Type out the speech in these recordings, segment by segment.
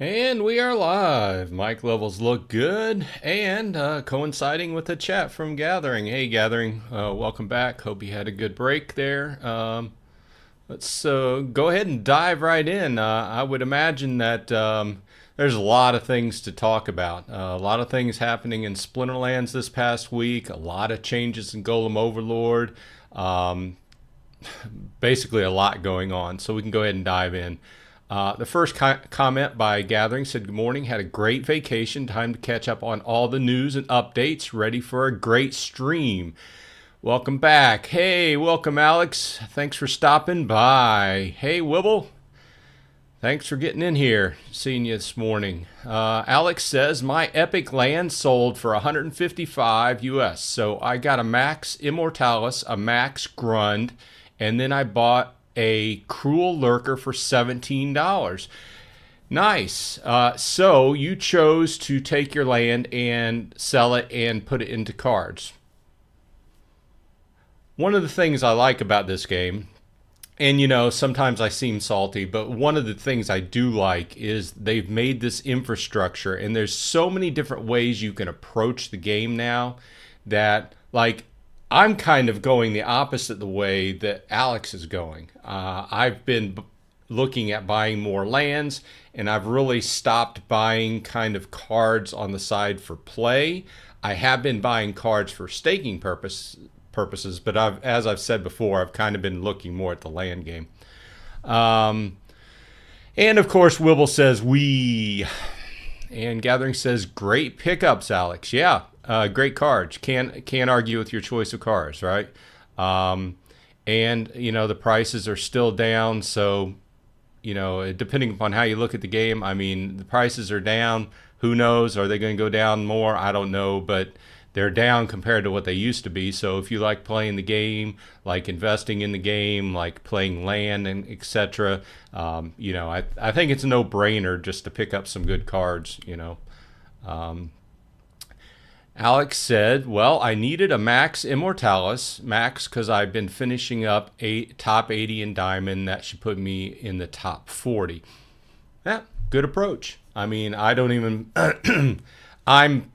And we are live. Mic levels look good and coinciding with the chat from Gathering. Hey, Gathering, welcome back. Hope you had a good break there. Let's go ahead and dive right in. I would imagine that there's a lot of things to talk about. A lot of things happening in Splinterlands this past week, a lot of changes in Golem Overlord. Basically, a lot going on. So we can go ahead and dive in. The first comment by Gathering said, "Good morning. Had a great vacation. Time to catch up on all the news and updates. Ready for a great stream." Welcome back. Hey, welcome, Alex. Thanks for stopping by. Hey, Wibble. Thanks for getting in here. Seeing you this morning. Alex says, my epic land sold for 155 US. So I got a max Immortalis, a max Grund, and then I bought a Cruel Lurker for $17. Nice. So you chose to take your land and sell it and put it into cards. One of the things I like about this game, and you know, sometimes I seem salty, but one of the things I do like is they've made this infrastructure, and there's so many different ways you can approach the game now that, like, I'm kind of going the opposite the way that Alex is going. I've been looking at buying more lands, and I've really stopped buying kind of cards on the side for play. I have been buying cards for staking purposes, but as I've said before, I've kind of been looking more at the land game. And of course, Wibble says we, and Gathering says great pickups, Alex. Yeah. Great cards. Can't argue with your choice of cards, right? And you know, the prices are still down, so you know, depending upon how you look at the game, I mean, the prices are down. Who knows? Are they going to go down more? I don't know, but they're down compared to what they used to be. So if you like playing the game, like investing in the game, like playing land and etc., you know, I think it's a no-brainer just to pick up some good cards. You know. Alex said, well, I needed a max Immortalis, max because I've been finishing up top 80 in Diamond. That should put me in the top 40. Yeah, good approach. I mean, I don't even, I'm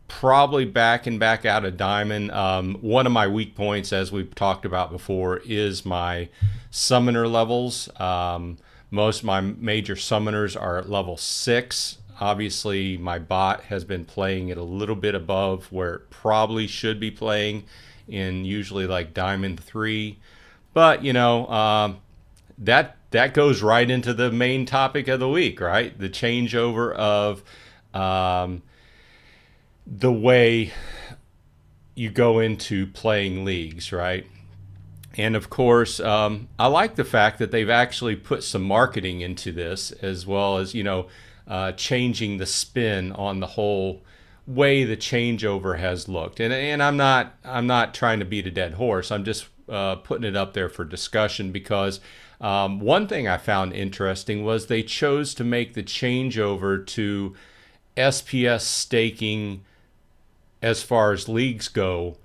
probably back out of Diamond. One of my weak points, as we've talked about before, is my summoner levels. Most of my major summoners are at level 6. Obviously, my bot has been playing it a little bit above where it probably should be playing in usually like Diamond 3. But, you know, that goes right into the main topic of the week, right? The changeover of the way you go into playing leagues, right? And of course, I like the fact that they've actually put some marketing into this, as well as, you know, changing the spin on the whole way the changeover has looked. And I'm not trying to beat a dead horse. I'm just putting it up there for discussion because one thing I found interesting was they chose to make the changeover to SPS staking as far as leagues go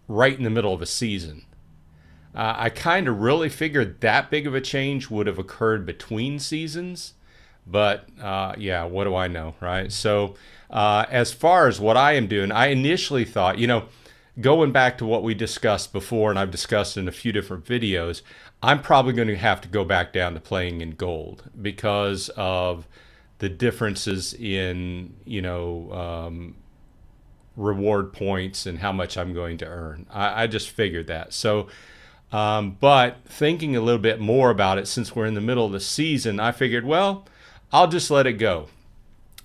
right in the middle of a season. I kind of really figured that big of a change would have occurred between seasons. But yeah, what do I know, right? So as far as what I am doing, I initially thought, you know, going back to what we discussed before, and I've discussed in a few different videos, I'm probably going to have to go back down to playing in gold because of the differences in, you know, reward points and how much I'm going to earn. I just figured that. So, but thinking a little bit more about it, since we're in the middle of the season, I figured, well, I'll just let it go,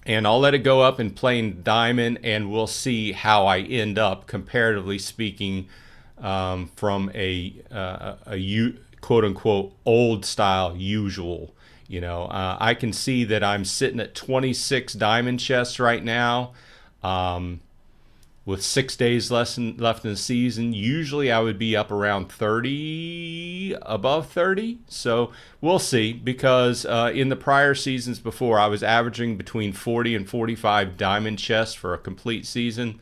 and I'll let it go up in plain Diamond, and we'll see how I end up, comparatively speaking, from a quote-unquote old style usual. You know, I can see that I'm sitting at 26 Diamond chests right now, with 6 days left in the season. Usually I would be up around 30, above 30. So we'll see, because in the prior seasons before, I was averaging between 40 and 45 Diamond chests for a complete season.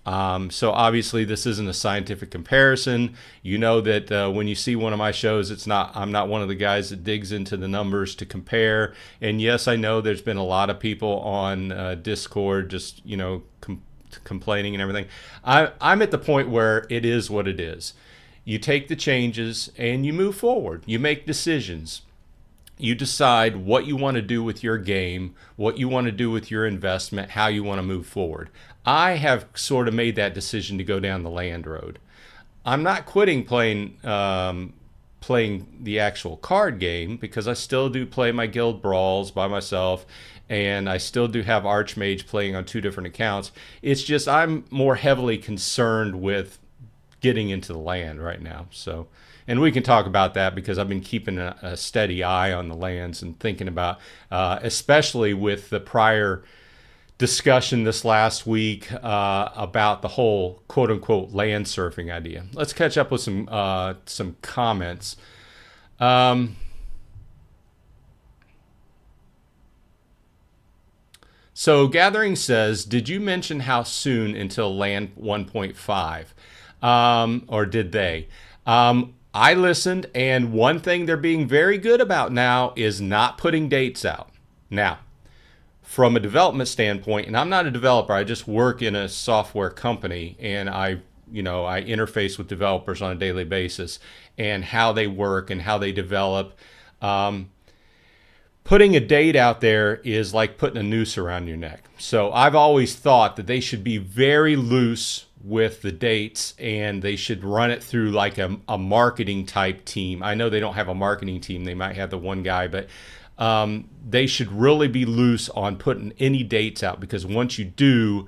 So obviously this isn't a scientific comparison. You know that when you see one of my shows, I'm not one of the guys that digs into the numbers to compare. And yes, I know there's been a lot of people on Discord just, complaining and everything. I'm at the point where it is what it is. You take the changes and you move forward. You make decisions. You decide what you want to do with your game, what you want to do with your investment, how you want to move forward. I have sort of made that decision to go down the land road. I'm not quitting playing the actual card game, because I still do play my guild brawls by myself, and I still do have Archmage playing on 2 different accounts. It's just I'm more heavily concerned with getting into the land right now. So, and we can talk about that, because I've been keeping a steady eye on the lands and thinking about, especially with the prior discussion this last week about the whole quote-unquote land surfing idea. Let's catch up with some comments. So Gathering says, did you mention how soon until land 1.5? Or did they? I listened, and one thing they're being very good about now is not putting dates out. Now, from a development standpoint, and I'm not a developer, I just work in a software company, and I interface with developers on a daily basis, and how they work and how they develop. Putting a date out there is like putting a noose around your neck. So I've always thought that they should be very loose with the dates, and they should run it through like a marketing type team. I know they don't have a marketing team. They might have the one guy, but they should really be loose on putting any dates out, because once you do,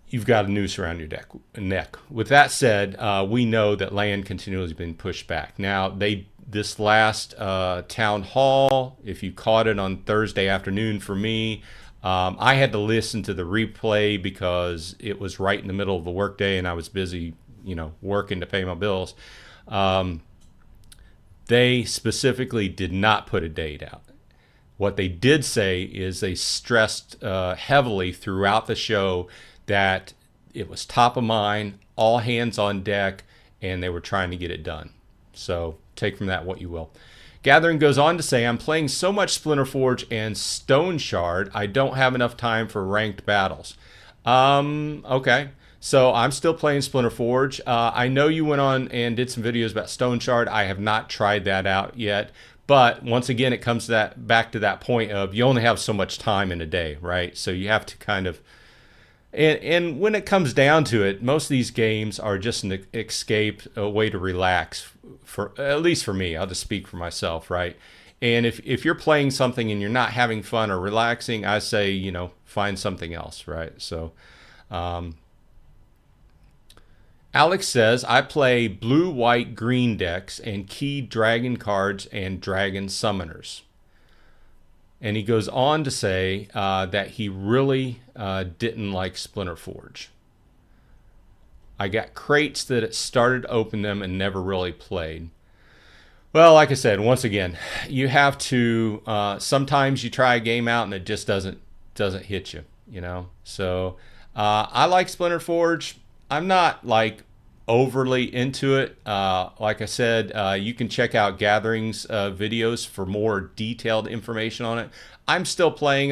you've got a noose around your neck. With that said, we know that land continually has been pushed back. Now, this last town hall, if you caught it on Thursday afternoon for me, I had to listen to the replay because it was right in the middle of the workday and I was busy, working to pay my bills. They specifically did not put a date out. What they did say is they stressed heavily throughout the show that it was top of mind, all hands on deck, and they were trying to get it done. So take from that what you will. Gathering goes on to say, I'm playing so much Splinterforge and Stone Shard, I don't have enough time for ranked battles. Okay. So I'm still playing Splinterforge. I know you went on and did some videos about Stone Shard. I have not tried that out yet. But once again, it comes to back to that point of you only have so much time in a day, right? So you have to kind of... And when it comes down to it, most of these games are just an escape, a way to relax, for at least for me. I'll just speak for myself, right? And if you're playing something and you're not having fun or relaxing, I say, find something else, right? So Alex says, I play blue, white, green decks and key dragon cards and dragon summoners. And he goes on to say that he really didn't like Splinterforge. I got crates that it started to open them and never really played. Well, like I said, once again, you have to, sometimes you try a game out and it just doesn't hit you, So I like Splinterforge. I'm not like overly into it. Like I said, you can check out Gatherings videos for more detailed information on it. I'm still playing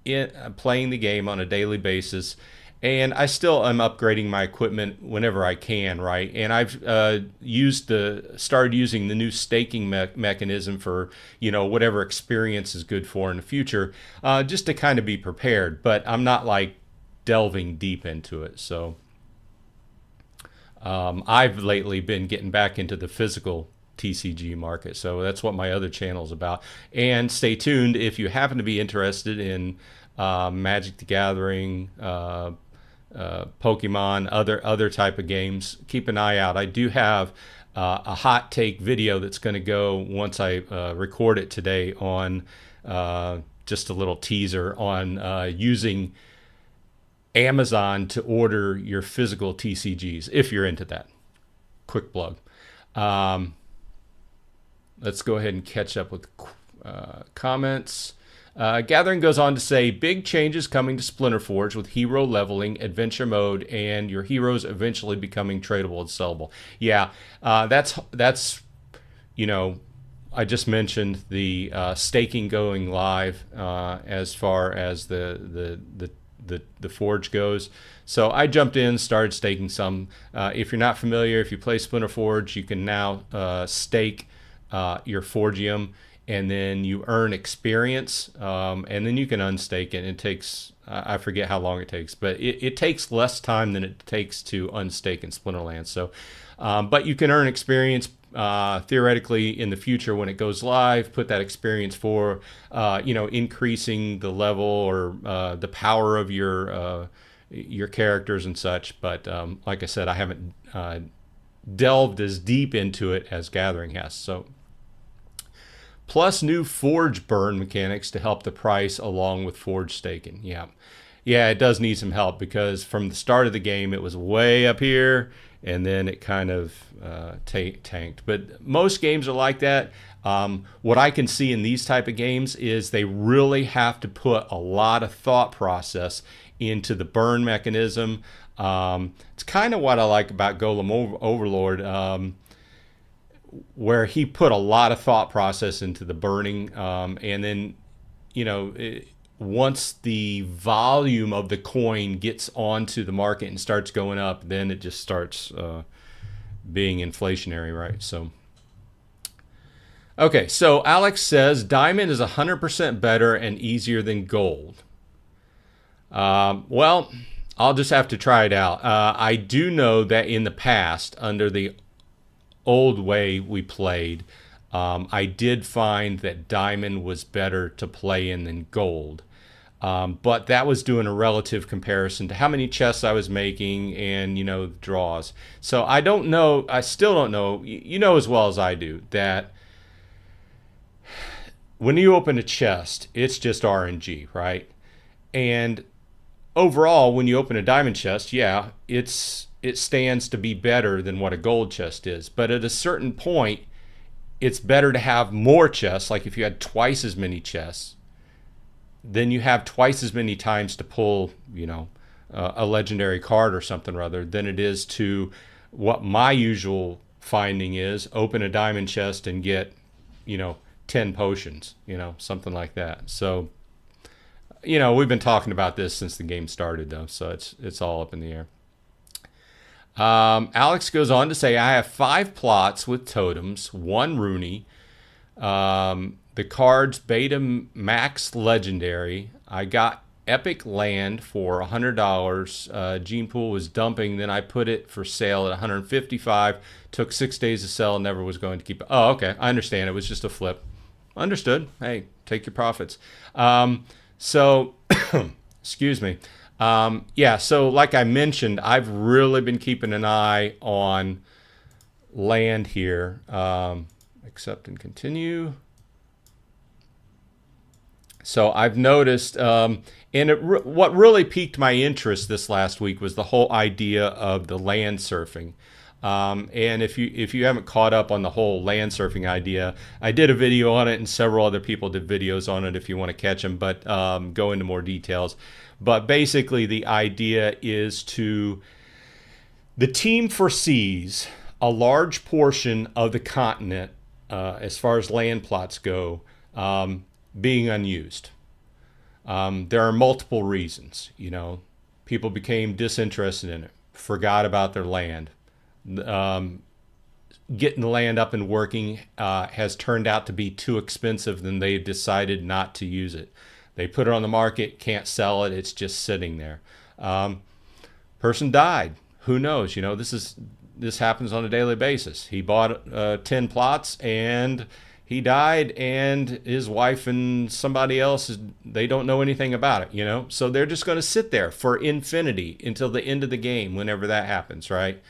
the game on a daily basis, and I still am upgrading my equipment whenever I can, right? And I've started using the new staking mechanism for whatever experience is good for in the future, just to kind of be prepared. But I'm not like delving deep into it, so. I've lately been getting back into the physical TCG market, so that's what my other channel is about. And stay tuned if you happen to be interested in Magic the Gathering, Pokemon, other type of games. Keep an eye out. I do have a hot take video that's going to go once I record it today on just a little teaser on using Amazon to order your physical TCGs, if you're into that. Quick plug. Let's go ahead and catch up with comments. Gathering goes on to say, big changes coming to Splinterforge with hero leveling, adventure mode, and your heroes eventually becoming tradable and sellable. Yeah, that's you know, I just mentioned the staking going live as far as the forge goes. So I jumped in, started staking some. If you're not familiar, if you play Splinterforge, you can now stake your Forgium, and then you earn experience, and then you can unstake it. It takes, I forget how long it takes, but it takes less time than it takes to unstake in Splinterlands. So, but you can earn experience theoretically in the future when it goes live. Put that experience for, increasing the level or the power of your characters and such. But like I said, I haven't delved as deep into it as Gathering has. So. Plus new forge burn mechanics to help the price along with forge staking. Yeah, it does need some help because from the start of the game it was way up here and then it kind of tanked. But most games are like that. What I can see in these type of games is they really have to put a lot of thought process into the burn mechanism. It's kind of what I like about Golem Overlord. Where he put a lot of thought process into the burning, and then, once the volume of the coin gets onto the market and starts going up, then it just starts being inflationary, right? So, okay, so Alex says diamond is 100% better and easier than gold. Well, I'll just have to try it out. I do know that in the past, under the old way we played, I did find that diamond was better to play in than gold, but that was doing a relative comparison to how many chests I was making and the draws. So I don't know, I still don't know. You know as well as I do that when you open a chest, it's just RNG, right? And overall, when you open a diamond chest, yeah, it stands to be better than what a gold chest is. But at a certain point, it's better to have more chests. Like if you had twice as many chests, then you have twice as many times to pull, a legendary card or something or other than it is to what my usual finding is open a diamond chest and get, 10 potions, something like that. So, we've been talking about this since the game started though. So it's all up in the air. Alex goes on to say, I have 5 plots with totems, 1 Rooney. The cards beta max legendary. I got epic land for $100. Gene Pool was dumping. Then I put it for sale at $155. Took 6 days to sell. Never was going to keep it. Oh, okay. I understand. It was just a flip. Understood. Hey, take your profits. So, excuse me. Yeah, so like I mentioned, I've really been keeping an eye on land here. Accept and continue. So I've noticed, and what really piqued my interest this last week was the whole idea of the land surfing. And if you haven't caught up on the whole land surfing idea, I did a video on it, and several other people did videos on it if you want to catch them, but go into more details. But basically the idea is the team foresees a large portion of the continent, as far as land plots go, being unused. There are multiple reasons. People became disinterested in it, forgot about their land. Getting the land up and working has turned out to be too expensive, and they've decided not to use it. They put it on the market, can't sell it, it's just sitting there. Person died. Who knows? This happens on a daily basis. He bought 10 plots and he died, and his wife and somebody else, they don't know anything about it, So they're just going to sit there for infinity until the end of the game, whenever that happens, right?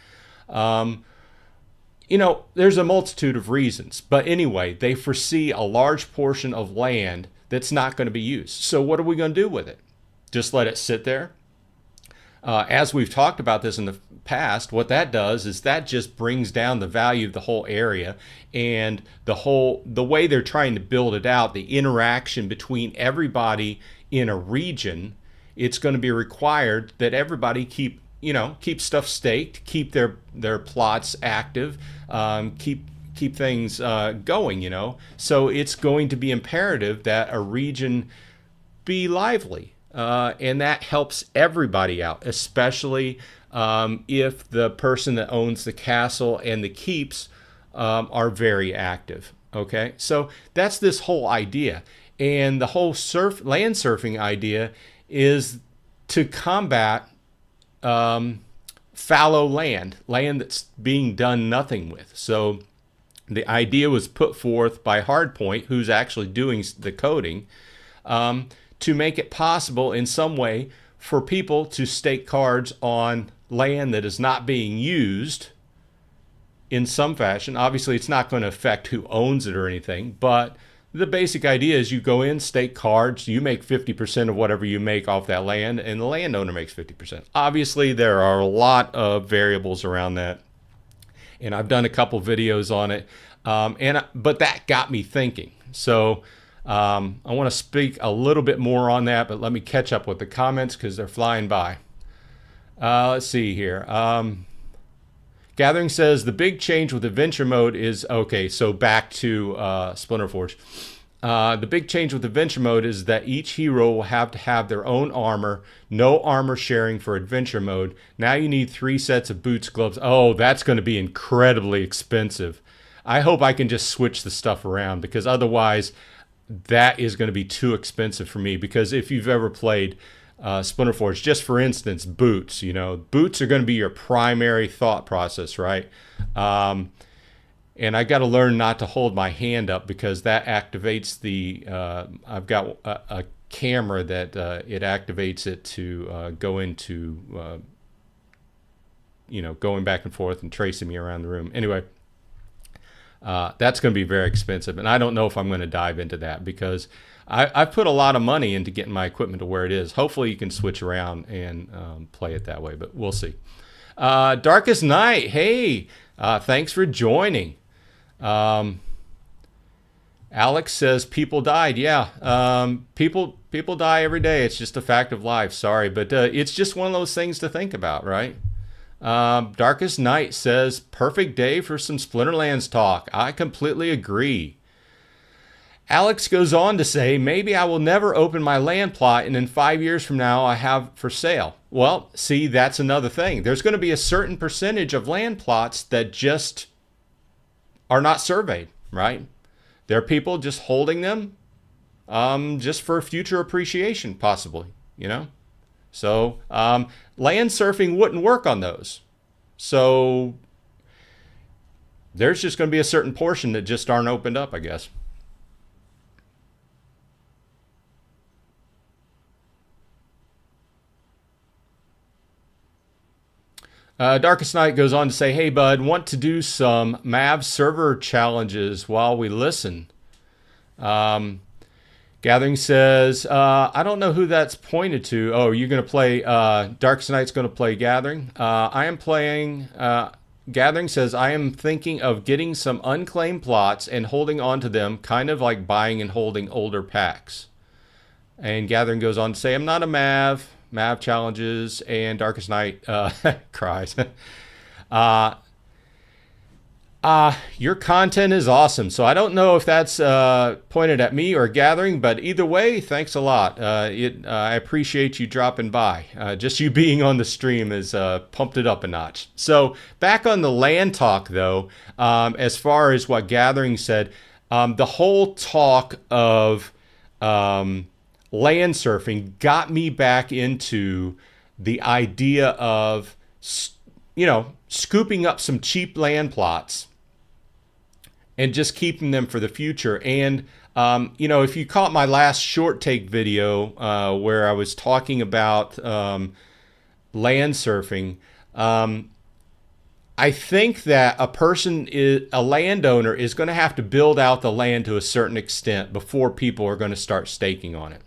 There's a multitude of reasons. But anyway, they foresee a large portion of land that's not going to be used. So what are we going to do with it? Just let it sit there? as we've talked about this in the past, what that does is that just brings down the value of the whole area, and the way they're trying to build it out, the interaction between everybody in a region. It's going to be required that everybody keep stuff staked, keep their plots active, keep things going. So it's going to be imperative that a region be lively, and that helps everybody out, especially if the person that owns the castle and the keeps are very active. Okay, so that's this whole idea, and the whole land surfing idea is to combat fallow land that's being done nothing with. So the idea was put forth by Hardpoint, who's actually doing the coding, to make it possible in some way for people to stake cards on land that is not being used in some fashion. Obviously, it's not going to affect who owns it or anything, but the basic idea is you go in, stake cards, you make 50% of whatever you make off that land, and the landowner makes 50%. Obviously, there are a lot of variables around that, and I've done a couple videos on it, but that got me thinking. So I want to speak a little bit more on that, but let me catch up with the comments because they're flying by. Let's see here. Gathering says the big change with adventure mode is, okay, so back to Splinterforge. The big change with adventure mode is that each hero will have to have their own armor, no armor sharing for adventure mode. Now you need 3 sets of boots, gloves. Oh, that's going to be incredibly expensive. I hope I can just switch the stuff around, because otherwise that is going to be too expensive for me. Because if you've ever played Splinterforge, just for instance, boots, boots are going to be your primary thought process, right? And I got to learn not to hold my hand up, because that activates the, I've got a camera that it activates it to go into, going back and forth and tracing me around the room. Anyway, that's going to be very expensive, and I don't know if I'm going to dive into that, because I've put a lot of money into getting my equipment to where it is. Hopefully you can switch around and play it that way, but we'll see. Darkest Night, hey, thanks for joining. Alex says people died. Yeah, people die every day. It's just a fact of life. Sorry, but it's just one of those things to think about, right? Darkest Night says perfect day for some Splinterlands talk. I completely agree. Alex goes on to say, maybe I will never open my land plot, and in 5 years from now I have for sale. Well, see, that's another thing. There's going to be a certain percentage of land plots that just are not surveyed, right? There are people just holding them just for future appreciation, possibly, So land surfing wouldn't work on those. So there's just going to be a certain portion that just aren't opened up, I guess. Darkest Night goes on to say, hey, bud, want to do some Mav server challenges while we listen. Gathering says, I don't know who that's pointed to. Oh, you're going to play, Darkest Night's going to play Gathering. I am playing, Gathering says, I am thinking of getting some unclaimed plots and holding on to them, kind of like buying and holding older packs. And Gathering goes on to say, I'm not a Mav challenges, and Darkest Night cries. Your content is awesome. So I don't know if that's pointed at me or Gathering, but either way, thanks a lot. I appreciate you dropping by. Just you being on the stream has pumped it up a notch. So back on the land talk, though, as far as what Gathering said, the whole talk of land surfing got me back into the idea of, scooping up some cheap land plots and just keeping them for the future. And, if you caught my last short take video where I was talking about land surfing, I think that a landowner is going to have to build out the land to a certain extent before people are going to start staking on it.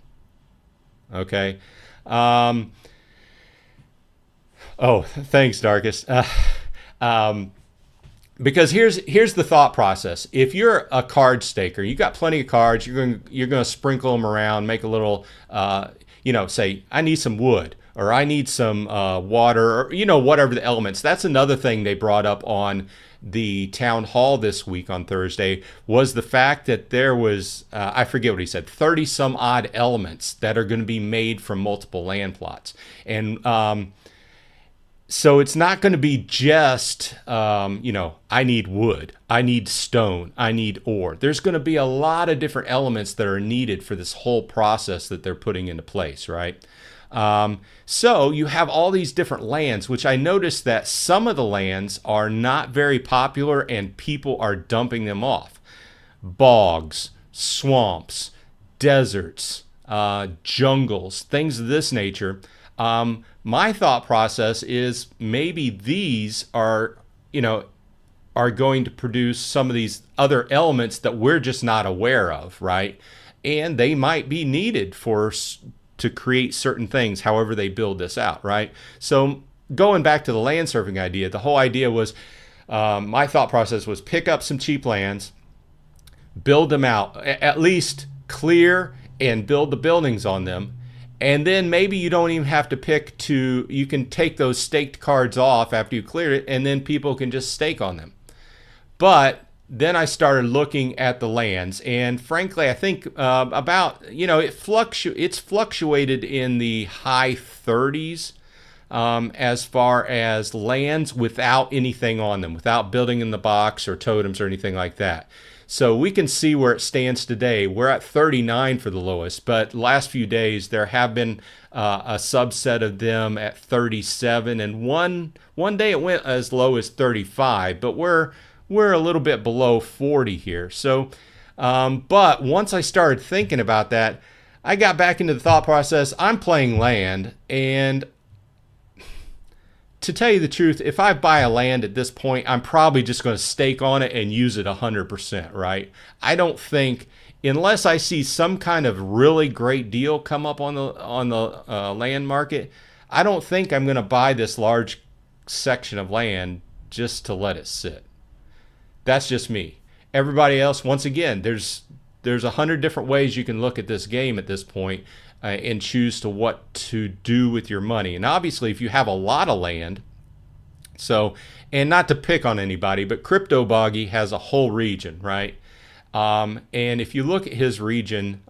Okay. Oh, thanks, Darkest. Um, because here's the thought process. If you're a card staker, you got plenty of cards. You're going to sprinkle them around, make a little, say I need some wood or I need some water or whatever the elements. That's another thing they brought up on the town hall this week on Thursday was the fact that there was I forget what he said, 30 some odd elements that are going to be made from multiple land plots. And so it's not going to be just, I need wood, I need stone, I need ore. There's going to be a lot of different elements that are needed for this whole process that they're putting into place, right? So you have all these different lands, which I noticed that some of the lands are not very popular and people are dumping them off. Bogs, swamps, deserts, jungles, things of this nature. My thought process is maybe these are going to produce some of these other elements that we're just not aware of, right? And they might be needed to create certain things, however they build this out, right? So going back to the land surfing idea, the whole idea was, my thought process was pick up some cheap lands, build them out, at least clear and build the buildings on them. And then maybe you don't even have to you can take those staked cards off after you clear it, and then people can just stake on them. But then I started looking at the lands, and frankly, I think it's fluctuated in the high 30s as far as lands without anything on them, without building in the box or totems or anything like that. So we can see where it stands today. We're at 39 for the lowest, but last few days there have been a subset of them at 37, and one day it went as low as 35, but we're a little bit below 40 here. So, but once I started thinking about that, I got back into the thought process. I'm playing land, and to tell you the truth, if I buy a land at this point, I'm probably just going to stake on it and use it 100%, right? I don't think, unless I see some kind of really great deal come up on the land market, I don't think I'm going to buy this large section of land just to let it sit. That's just me. Everybody else, once again, there's 100 different ways you can look at this game at this point. And choose to what to do with your money. And obviously, if you have a lot of land, and not to pick on anybody, but Crypto Boggy has a whole region, right? And if you look at his region,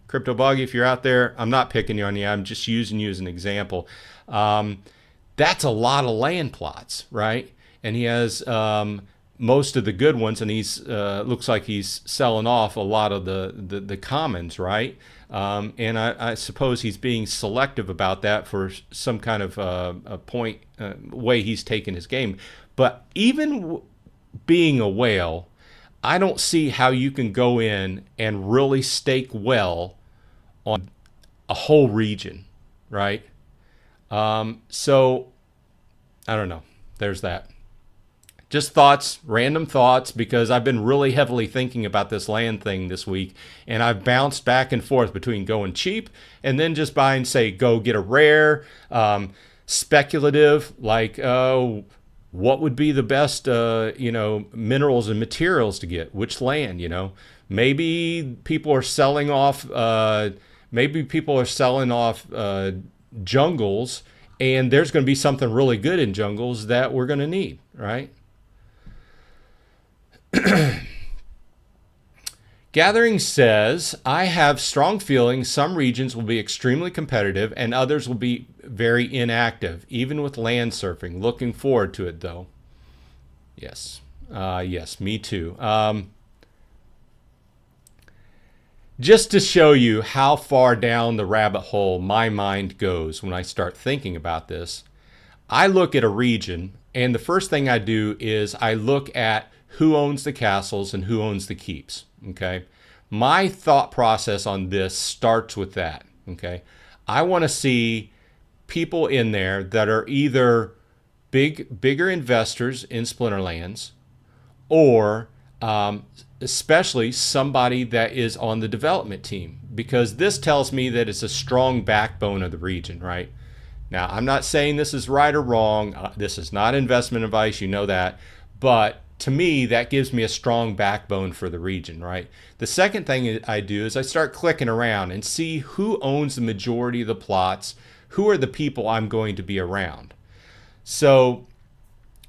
Crypto Boggy, if you're out there, I'm not picking on you, I'm just using you as an example. That's a lot of land plots, right? And he has most of the good ones, and he's looks like he's selling off a lot of the commons, right? And I suppose he's being selective about that for some kind of a point way he's taken his game. But even being a whale, I don't see how you can go in and really stake well on a whole region, right? So I don't know. There's that. Just thoughts, random thoughts, because I've been really heavily thinking about this land thing this week, and I've bounced back and forth between going cheap and then just buying, say, go get a rare, speculative, like what would be the best, minerals and materials to get, which land, maybe people are selling off, jungles, and there's going to be something really good in jungles that we're going to need, right? Gathering says, I have strong feelings some regions will be extremely competitive and others will be very inactive, even with land surfing. Looking forward to it, though. Yes. Yes, me too. Just to show you how far down the rabbit hole my mind goes when I start thinking about this, I look at a region, and the first thing I do is I look at who owns the castles and who owns the keeps, okay? My thought process on this starts with that, okay? I want to see people in there that are either bigger investors in Splinterlands, or especially somebody that is on the development team, because this tells me that it's a strong backbone of the region, right? Now, I'm not saying this is right or wrong. This is not investment advice, you know that. But to me, that gives me a strong backbone for the region, right? The second thing I do is I start clicking around and see who owns the majority of the plots, who are the people I'm going to be around. So,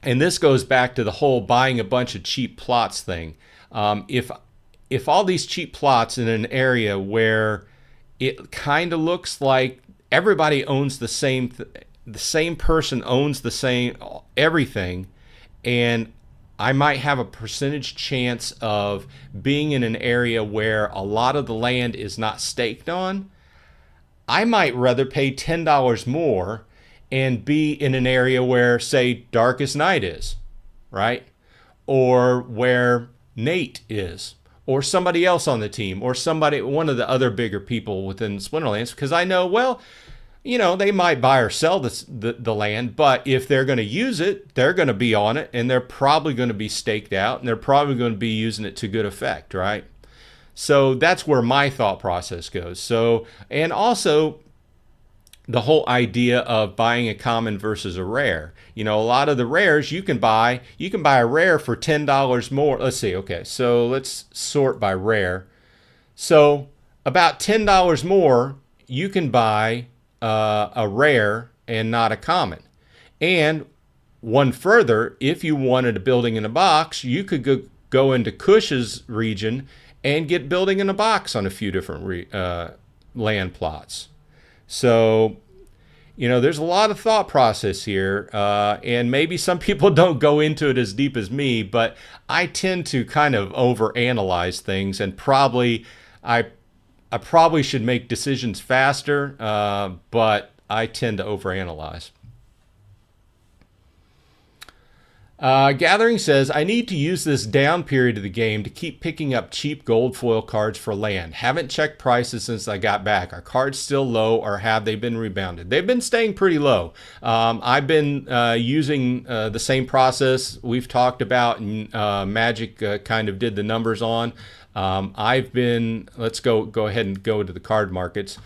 and this goes back to the whole buying a bunch of cheap plots thing. If all these cheap plots in an area where it kind of looks like everybody owns the same person owns the same everything, and I might have a percentage chance of being in an area where a lot of the land is not staked on, I might rather pay $10 more and be in an area where, say, Darkest Night is, right? Or where Nate is, or somebody else on the team, or one of the other bigger people within Splinterlands, because I know, well, you know, they might buy or sell the land, but if they're going to use it, they're going to be on it, and they're probably going to be staked out, and they're probably going to be using it to good effect, right? So that's where my thought process goes. So, and also the whole idea of buying a common versus a rare. You know, a lot of the rares you can buy a rare for $10 more. Let's see. Okay, so let's sort by rare. So about $10 more, you can buy a rare and not a common. And one further, if you wanted a building in a box, you could go into Cush's region and get building in a box on a few different land plots. So, you know, there's a lot of thought process here, and maybe some people don't go into it as deep as me, but I tend to kind of overanalyze things, and I probably should make decisions faster, but I tend to overanalyze. Gathering says, I need to use this down period of the game to keep picking up cheap gold foil cards for land. Haven't checked prices since I got back. Are cards still low, or have they been rebounded? They've been staying pretty low. I've been using the same process we've talked about, and Magic kind of did the numbers on. Let's go ahead and go to the card markets.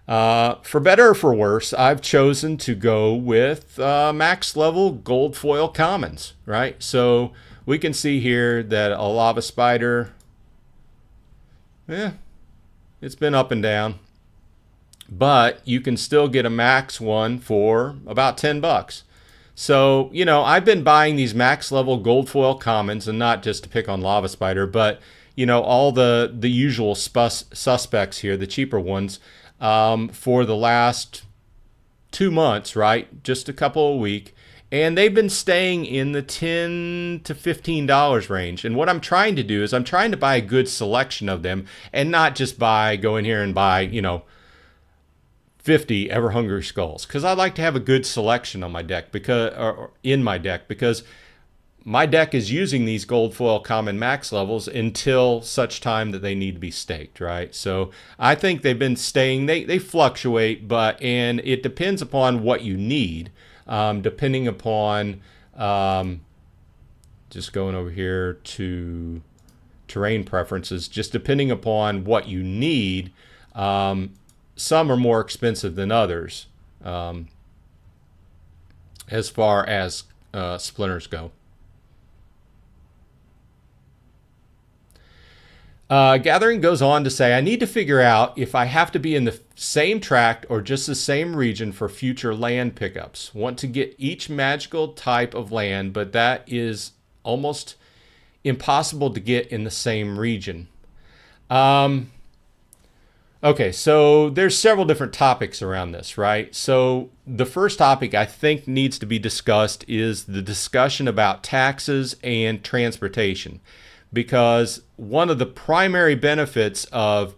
For better or for worse, I've chosen to go with max level gold foil commons, right? So we can see here that a lava spider, it's been up and down, but you can still get a max one for about $10. So, you know, I've been buying these max level gold foil commons, and not just to pick on lava spider, but, you know, all the usual suspects here, the cheaper ones, for the last 2 months, right? Just a couple a week. And they've been staying in the $10 to $15 range. And what I'm trying to do is I'm trying to buy a good selection of them, and not just go in here and buy, you know, 50 Ever Hungry Skulls. Because I like to have a good selection on my deck, because my deck is using these gold foil common max levels until such time that they need to be staked, right? So I think they've been staying. They fluctuate, and it depends upon what you need. Depending upon, just going over here to terrain preferences, just depending upon what you need, some are more expensive than others, as far as splinters go. Gathering goes on to say, I need to figure out if I have to be in the same tract or just the same region for future land pickups. Want to get each magical type of land, but that is almost impossible to get in the same region. Okay, so there's several different topics around this, right? So the first topic I think needs to be discussed is the discussion about taxes and transportation. Because one of the primary benefits of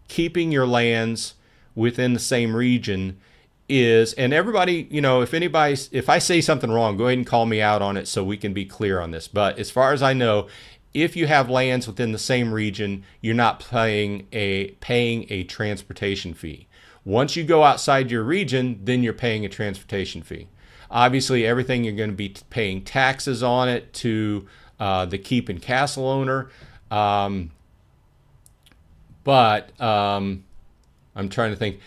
keeping your lands within the same region is, and everybody, you know, if I say something wrong, go ahead and call me out on it so we can be clear on this. But as far as I know, if you have lands within the same region, you're not paying a transportation fee. Once you go outside your region, then you're paying a transportation fee. Obviously, everything you're going to be paying taxes on it to the keep and castle owner. But I'm trying to think.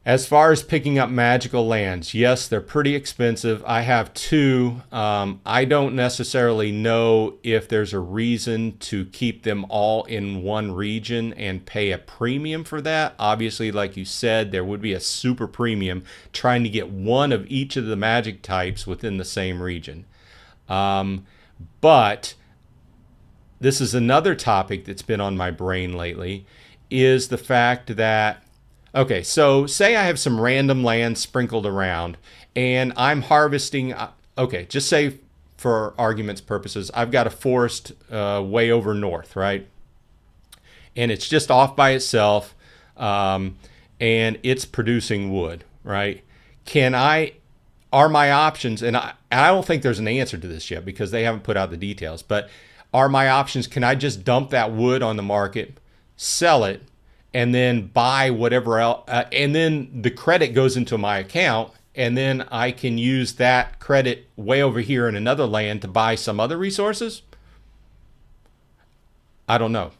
As far as picking up magical lands, yes, they're pretty expensive. I have two. I don't necessarily know if there's a reason to keep them all in one region and pay a premium for that. Obviously, like you said, there would be a super premium trying to get one of each of the magic types within the same region. But this is another topic that's been on my brain lately, is the fact that, okay, so say I have some random land sprinkled around and I'm harvesting, okay, just say for argument's purposes, I've got a forest way over north, right? And it's just off by itself, and it's producing wood, right? Are my options, and I don't think there's an answer to this yet because they haven't put out the details, but are my options, can I just dump that wood on the market, sell it, and then buy whatever else, and then the credit goes into my account, and then I can use that credit way over here in another land to buy some other resources? I don't know.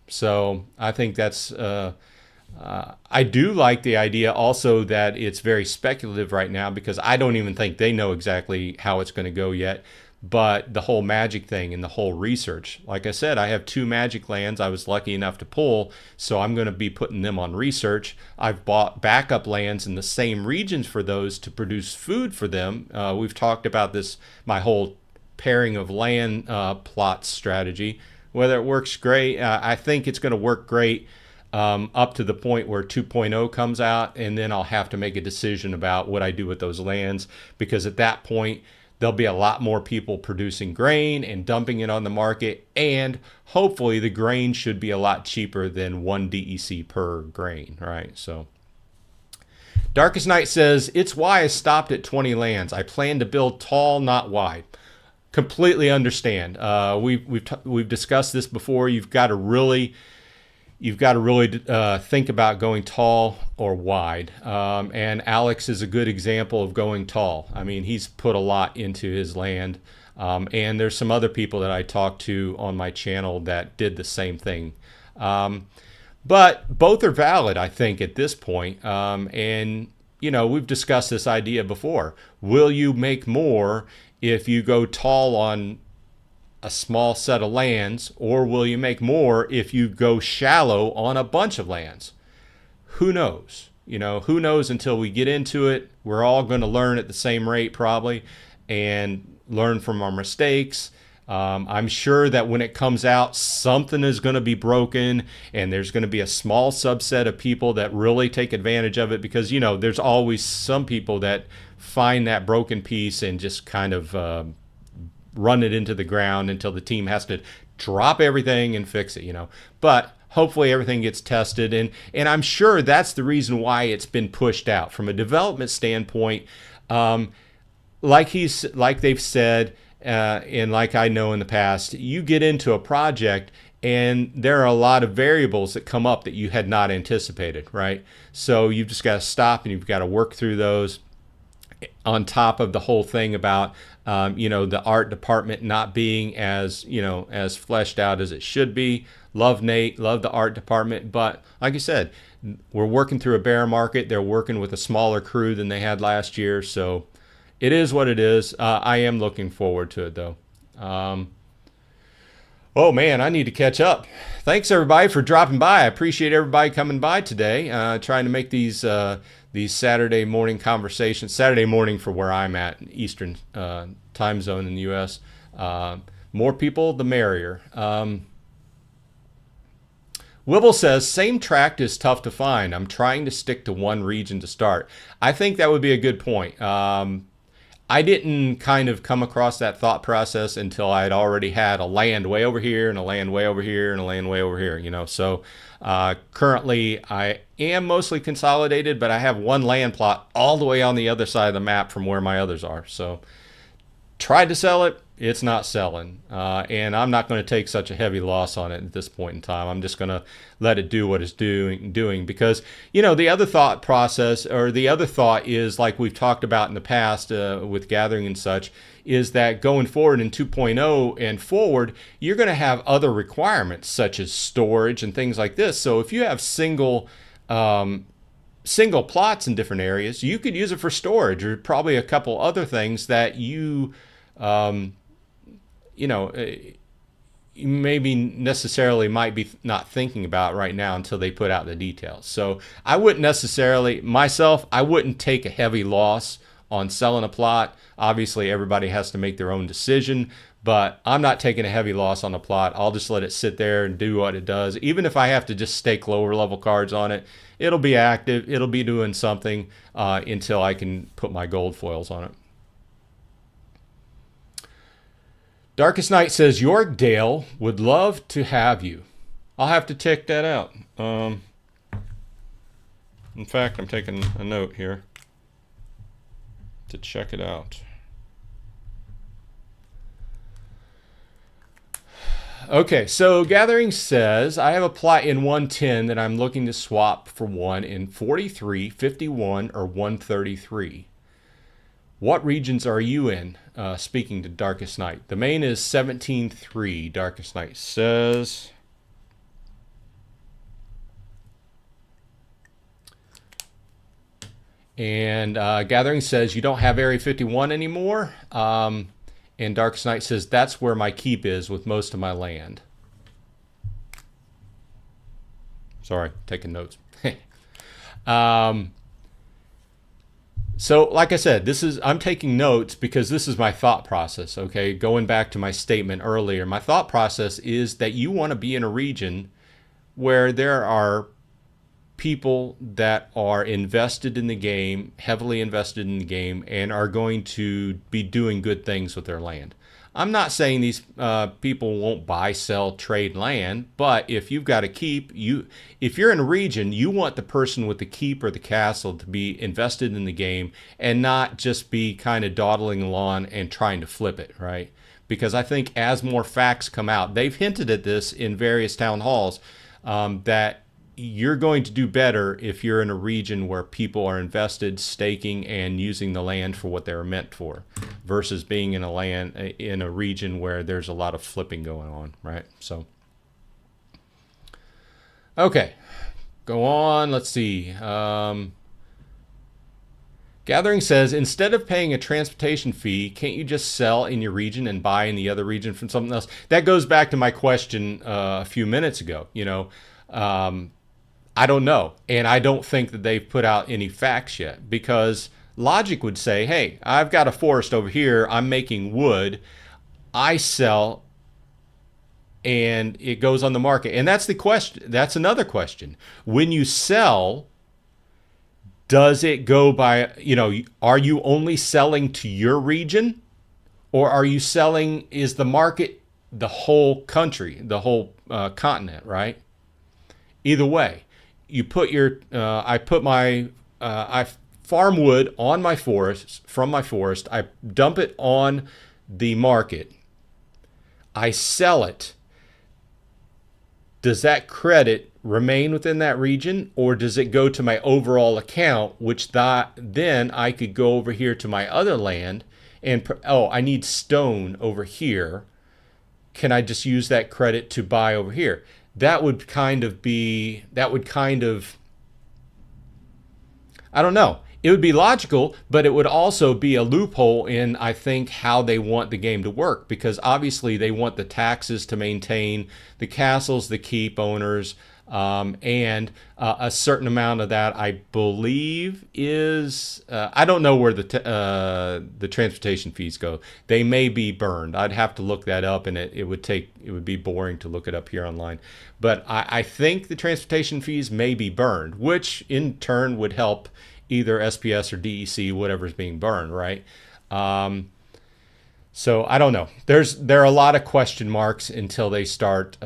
So I think that's, I do like the idea also that it's very speculative right now because I don't even think they know exactly how it's going to go yet. But the whole magic thing and the whole research, like I said, I have two magic lands I was lucky enough to pull, so I'm going to be putting them on research. I've bought backup lands in the same regions for those to produce food for them. We've talked about this, my whole pairing of land plot strategy. Whether it works great, I think it's going to work great up to the point where 2.0 comes out, and then I'll have to make a decision about what I do with those lands, because at that point, there'll be a lot more people producing grain and dumping it on the market, and hopefully the grain should be a lot cheaper than 1 DEC per grain, right? So Darkest Night says, it's why I stopped at 20 lands. I plan to build tall, not wide. Completely understand. We've discussed this before. You've got to really think about going tall or wide. And Alex is a good example of going tall. I mean, he's put a lot into his land. And there's some other people that I talked to on my channel that did the same thing. But both are valid, I think, at this point. And, you know, we've discussed this idea before. Will you make more if you go tall on a small set of lands, or will you make more if you go shallow on a bunch of lands? Who knows? You know, who knows until we get into it. We're all going to learn at the same rate probably and learn from our mistakes. I'm sure that when it comes out, something is going to be broken, and there's going to be a small subset of people that really take advantage of it, because, you know, there's always some people that find that broken piece and just kind of run it into the ground until the team has to drop everything and fix it, you know. But hopefully everything gets tested, and I'm sure that's the reason why it's been pushed out from a development standpoint. Like they've said, and like I know in the past, you get into a project and there are a lot of variables that come up that you had not anticipated, right? So you've just got to stop and you've got to work through those, on top of the whole thing about you know, the art department not being as, you know, as fleshed out as it should be. Love Nate, love the art department, but like I said, we're working through a bear market. They're working with a smaller crew than they had last year, so it is what it is. I am looking forward to it, though. Oh man, I need to catch up. Thanks everybody for dropping by. I appreciate everybody coming by today. Trying to make these Saturday morning conversations, Saturday morning for where I'm at, Eastern time zone in the U.S. More people, the merrier. Wibble says, same tract is tough to find. I'm trying to stick to one region to start. I think that would be a good point. I didn't kind of come across that thought process until I had already had a land way over here and a land way over here and a land way over here, you know. So currently I am mostly consolidated, but I have one land plot all the way on the other side of the map from where my others are. So tried to sell it. It's not selling, and I'm not going to take such a heavy loss on it at this point in time. I'm just going to let it do what it's doing because, you know, the other thought process, or the other thought is, like we've talked about in the past with gathering and such, is that going forward in 2.0 and forward, you're going to have other requirements such as storage and things like this. So if you have single single plots in different areas, you could use it for storage or probably a couple other things that you, you know, maybe necessarily might be not thinking about right now until they put out the details. So I wouldn't necessarily, myself, I wouldn't take a heavy loss on selling a plot. Obviously, everybody has to make their own decision, but I'm not taking a heavy loss on the plot. I'll just let it sit there and do what it does. Even if I have to just stake lower level cards on it, it'll be active. It'll be doing something until I can put my gold foils on it. Darkest Night says, Yorkdale would love to have you. I'll have to check that out. In fact, I'm taking a note here to check it out. Okay, so Gathering says, I have a plot in 110 that I'm looking to swap for one in 43, 51, or 133. What regions are you in? Speaking to Darkest Night. The main is 17.3, Darkest Night says. And Gathering says, you don't have Area 51 anymore. And Darkest Night says, that's where my keep is with most of my land. Sorry, taking notes. So like I said, I'm taking notes because this is my thought process, okay? Going back to my statement earlier, my thought process is that you want to be in a region where there are people that are invested in the game, heavily invested in the game, and are going to be doing good things with their land. I'm not saying these people won't buy, sell, trade land, but if you've got a keep, if you're in a region, you want the person with the keep or the castle to be invested in the game and not just be kind of dawdling along and trying to flip it, right? Because I think as more facts come out, they've hinted at this in various town halls, that you're going to do better if you're in a region where people are invested, staking, and using the land for what they're meant for, versus being in a region where there's a lot of flipping going on, right? So, okay, go on. Let's see. Gathering says, instead of paying a transportation fee, can't you just sell in your region and buy in the other region from something else? That goes back to my question a few minutes ago. You know, I don't know. And I don't think that they've put out any facts yet, because logic would say, hey, I've got a forest over here. I'm making wood. I sell and it goes on the market. And that's the question. That's another question. When you sell, does it go by, you know, are you only selling to your region, or are you selling, is the market the whole country, the whole continent, right? Either way, you put your, I farm wood on my forest, from my forest. I dump it on the market. I sell it. Does that credit remain within that region, or does it go to my overall account, which then I could go over here to my other land and, oh, I need stone over here. Can I just use that credit to buy over here? That would kind of, I don't know. It would be logical, but it would also be a loophole in, I think, how they want the game to work, because obviously they want the taxes to maintain the castles, the keep owners, and a certain amount of that, I believe, is I don't know where the transportation fees go. They may be burned. I'd have to look that up, and it would be boring to look it up here online. But I think the transportation fees may be burned, which in turn would help either SPS or DEC, whatever's being burned, right? So I don't know. There are a lot of question marks until they start,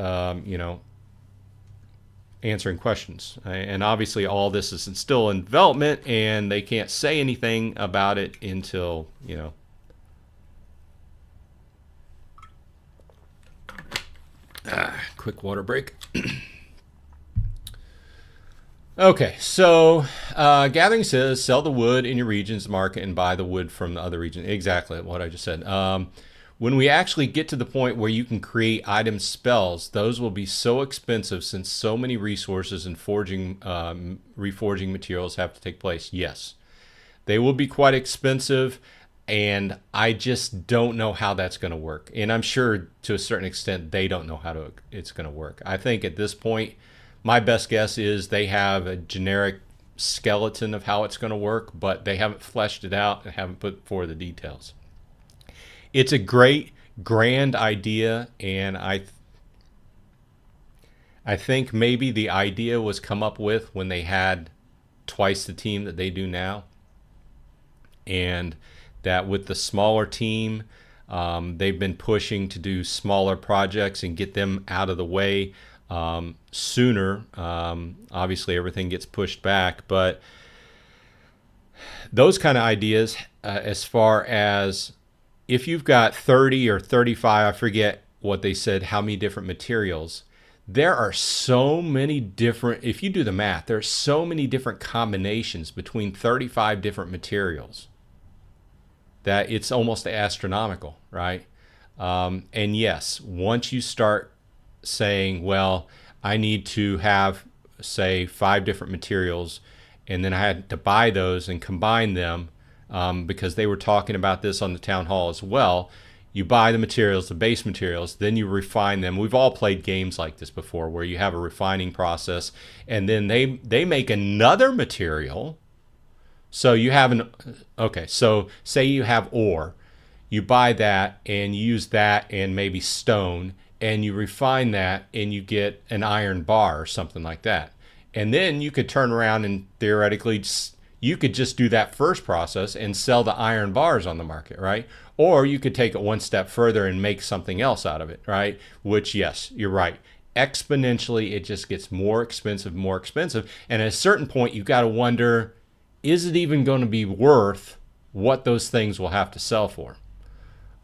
answering questions. And obviously all this is still in development, and they can't say anything about it until, quick water break. Okay, so Gathering says, sell the wood in your region's market and buy the wood from the other region. Exactly what I just said. when we actually get to the point where you can create item spells, those will be so expensive since so many resources and reforging materials have to take place. Yes, they will be quite expensive, and I just don't know how that's going to work. And I'm sure to a certain extent they don't know how it's going to work. I think at this point, my best guess is they have a generic skeleton of how it's going to work, but they haven't fleshed it out and haven't put forward the details. It's a great, grand idea, and I think maybe the idea was come up with when they had twice the team that they do now, and that with the smaller team, they've been pushing to do smaller projects and get them out of the way sooner. Obviously, everything gets pushed back, but those kind of ideas, as far as if you've got 30 or 35, I forget what they said, how many different materials, there are so many different, if you do the math, there are so many different combinations between 35 different materials that it's almost astronomical, right? And yes, once you start saying, well, I need to have, say, 5 different materials, and then I had to buy those and combine them, because they were talking about this on the town hall as well. You buy the materials, the base materials, then you refine them. We've all played games like this before where you have a refining process, and then they make another material. So you have so say you have ore, you buy that and you use that and maybe stone, and you refine that and you get an iron bar or something like that. And then you could turn around and theoretically you could just do that first process and sell the iron bars on the market, right? Or you could take it one step further and make something else out of it, right? Which, yes, you're right. Exponentially, it just gets more expensive. And at a certain point, you've got to wonder, is it even going to be worth what those things will have to sell for?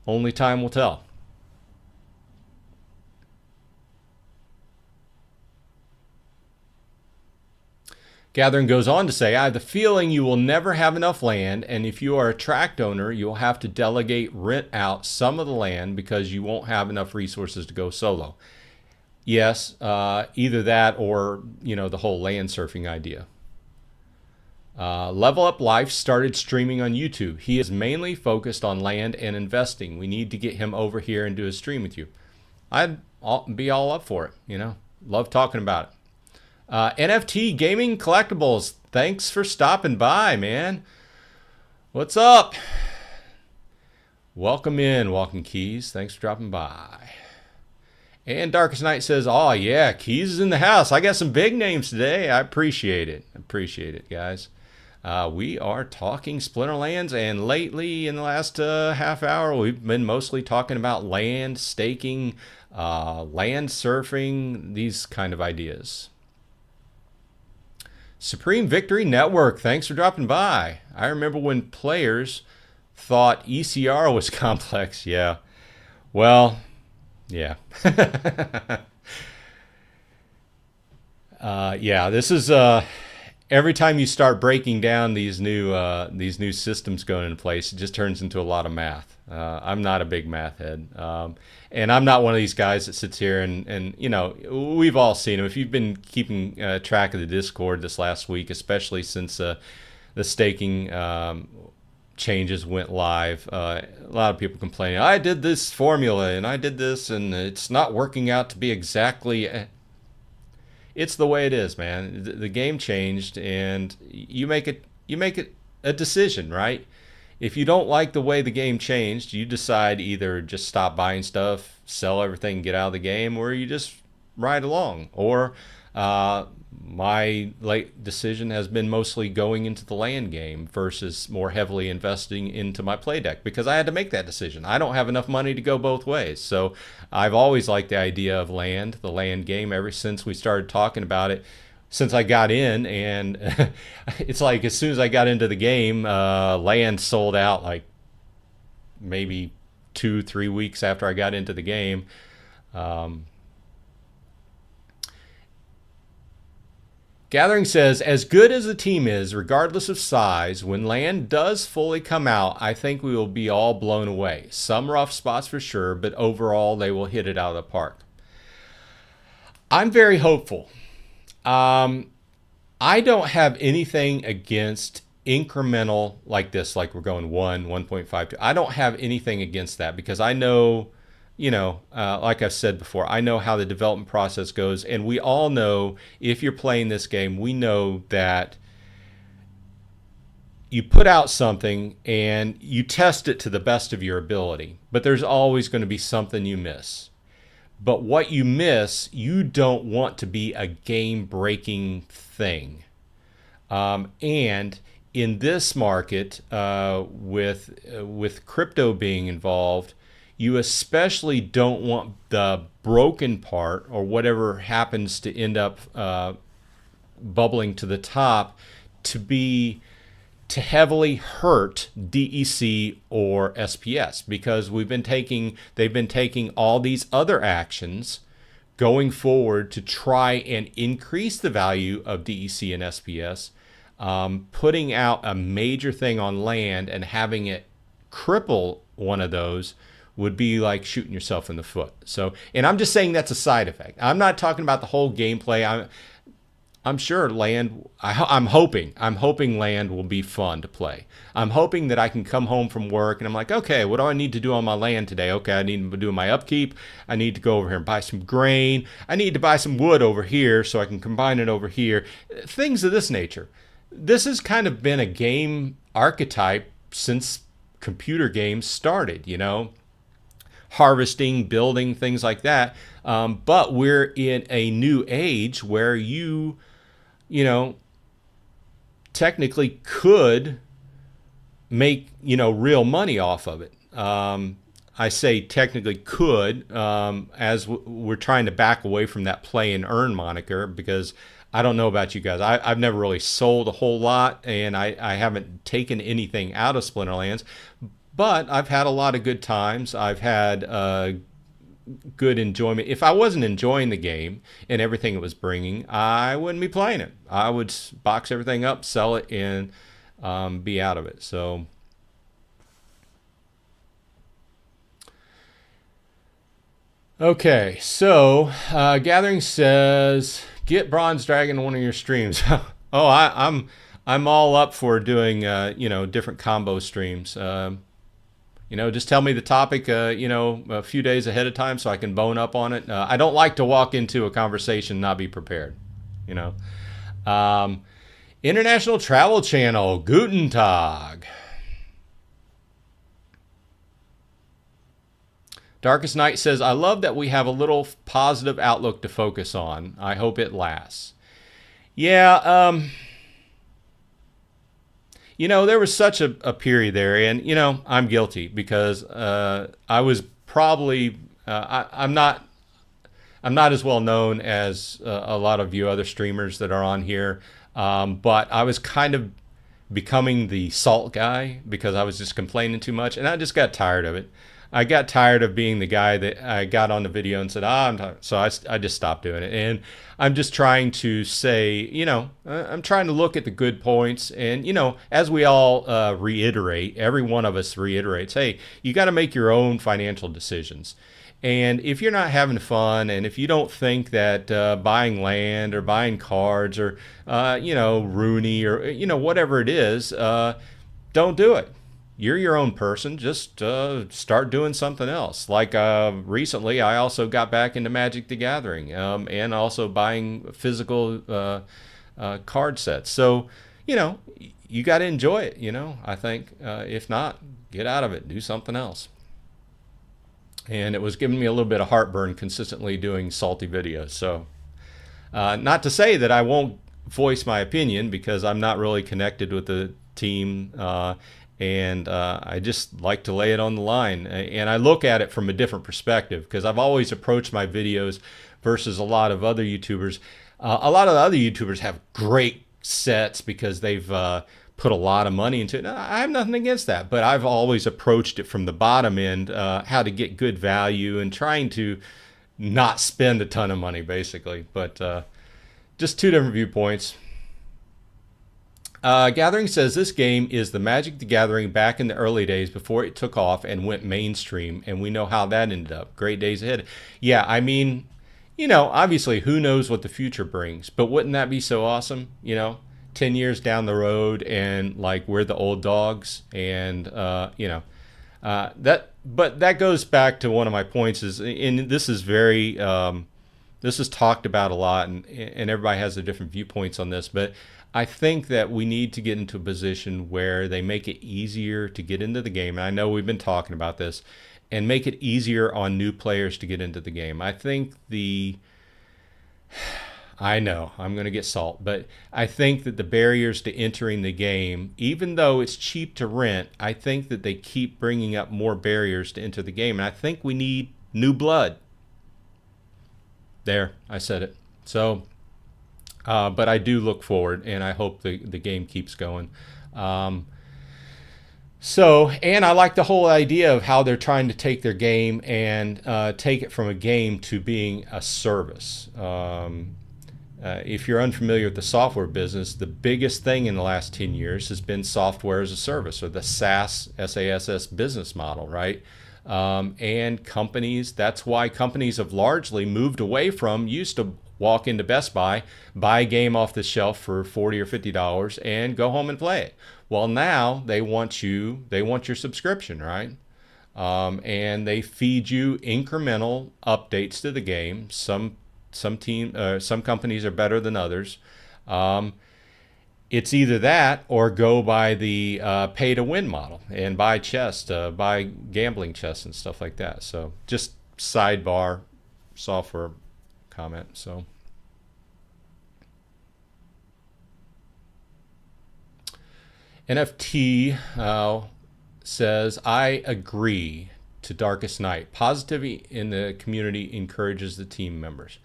Only time will tell. Gathering goes on to say, I have the feeling you will never have enough land, and if you are a tract owner, you'll have to delegate, rent out some of the land because you won't have enough resources to go solo. Yes, either that or, the whole land surfing idea. Level Up Life started streaming on YouTube. He is mainly focused on land and investing. We need to get him over here and do a stream with you. I'd be all up for it, Love talking about it. NFT Gaming Collectibles, thanks for stopping by, man. What's up? Welcome in, Walking Keys. Thanks for dropping by. And Darkest Night says, oh, yeah, Keys is in the house. I got some big names today. I appreciate it, guys. We are talking Splinterlands, and lately in the last half hour, we've been mostly talking about land, staking, land surfing, these kind of ideas. Supreme Victory Network, thanks for dropping by. I remember when players thought ECR was complex. Yeah. Well, yeah. Yeah, this is every time you start breaking down these new systems going into place, it just turns into a lot of math. I'm not a big math head. And I'm not one of these guys that sits here and we've all seen them. If you've been keeping track of the Discord this last week, especially since the staking changes went live, a lot of people complaining, I did this formula and I did this and it's not working out to be exactly. It's the way it is, man. The game changed, and you make it a decision, right? If you don't like the way the game changed, you decide either just stop buying stuff, sell everything, get out of the game, or you just ride along. Or my late decision has been mostly going into the land game versus more heavily investing into my play deck, because I had to make that decision. I don't have enough money to go both ways. So I've always liked the idea of the land game, ever since we started talking about it. Since I got in, and it's like as soon as I got into the game, land sold out like maybe 2-3 weeks after I got into the game. Gathering says, as good as the team is, regardless of size, when land does fully come out, I think we will be all blown away. Some rough spots for sure, but overall they will hit it out of the park. I'm very hopeful. I don't have anything against incremental like this, like we're going 1.52. I don't have anything against that because I know, like I've said before, I know how the development process goes. And we all know, if you're playing this game, we know that you put out something and you test it to the best of your ability, but there's always going to be something you miss. But what you miss, you don't want to be a game-breaking thing. And in this market, with crypto being involved, you especially don't want the broken part, or whatever happens to end up bubbling to the top, to heavily hurt DEC or SPS, because they've been taking all these other actions going forward to try and increase the value of DEC and SPS. Putting out a major thing on land and having it cripple one of those would be like shooting yourself in the foot. So, and I'm just saying that's a side effect. I'm not talking about the whole gameplay. I'm sure land, I'm hoping land will be fun to play. I'm hoping that I can come home from work and I'm like, okay, what do I need to do on my land today? Okay, I need to do my upkeep. I need to go over here and buy some grain. I need to buy some wood over here so I can combine it over here. Things of this nature. This has kind of been a game archetype since computer games started, harvesting, building, things like that. But we're in a new age where you technically could make, real money off of it. I say technically could, as we're trying to back away from that play and earn moniker, because I don't know about you guys. I've never really sold a whole lot, and I haven't taken anything out of Splinterlands, but I've had a lot of good times. I've had good enjoyment. If I wasn't enjoying the game and everything it was bringing, I wouldn't be playing it. I would box everything up, sell it, and be out of it. So okay, so Gathering says, get Bronze Dragon on one of your streams. Oh, I'm all up for doing different combo streams. Just tell me the topic a few days ahead of time so I can bone up on it. I don't like to walk into a conversation and not be prepared. International Travel Channel, Guten Tag. Darkest Night says, I love that we have a little positive outlook to focus on. I hope it lasts. Yeah, there was such a period there, and, I'm guilty because I was probably, I'm not as well known as a lot of you other streamers that are on here, but I was kind of becoming the salt guy because I was just complaining too much, and I just got tired of it. I got tired of being the guy that I got on the video and said, I'm tired. So I just stopped doing it. And I'm just trying to say, I'm trying to look at the good points. And, as we all reiterate, every one of us reiterates, hey, you got to make your own financial decisions. And if you're not having fun, and if you don't think that buying land or buying cards or, Rooney or, whatever it is, don't do it. You're your own person. Just start doing something else. Like recently, I also got back into Magic the Gathering and also buying physical card sets. So, you got to enjoy it, I think. If not, get out of it. Do something else. And it was giving me a little bit of heartburn consistently doing salty videos. So not to say that I won't voice my opinion, because I'm not really connected with the team. And I just like to lay it on the line. And I look at it from a different perspective, because I've always approached my videos versus a lot of other YouTubers. A lot of the other YouTubers have great sets because they've put a lot of money into it. I have nothing against that, but I've always approached it from the bottom end, how to get good value and trying to not spend a ton of money, basically. But just two different viewpoints. Gathering says this game is the Magic the Gathering back in the early days before it took off and went mainstream, and we know how that ended up. Great days ahead. Yeah, I mean, obviously, who knows what the future brings, but wouldn't that be so awesome? 10 years down the road, and like we're the old dogs, and but that goes back to one of my points is, and this is very this is talked about a lot, and everybody has their different viewpoints on this, but I think that we need to get into a position where they make it easier to get into the game. And I know we've been talking about this, and make it easier on new players to get into the game. I think I know I'm going to get salt, but I think that the barriers to entering the game, even though it's cheap to rent, I think that they keep bringing up more barriers to enter the game. And I think we need new blood. There, I said it. So, but I do look forward, and I hope the game keeps going. And I like the whole idea of how they're trying to take their game and take it from a game to being a service. If you're unfamiliar with the software business, the biggest thing in the last 10 years has been software as a service, or the SaaS, SaaS business model, right? And companies, that's why companies have largely moved away from, used to walk into Best Buy, buy a game off the shelf for $40 or $50 and go home and play it. Well, now they want your subscription, right? And they feed you incremental updates to the game. Some companies are better than others. It's either that or go by the pay to win model and buy chests, buy gambling chests and stuff like that. So just sidebar software comment. So NFT says, I agree to Darkest Night. Positivity in the community encourages the team members.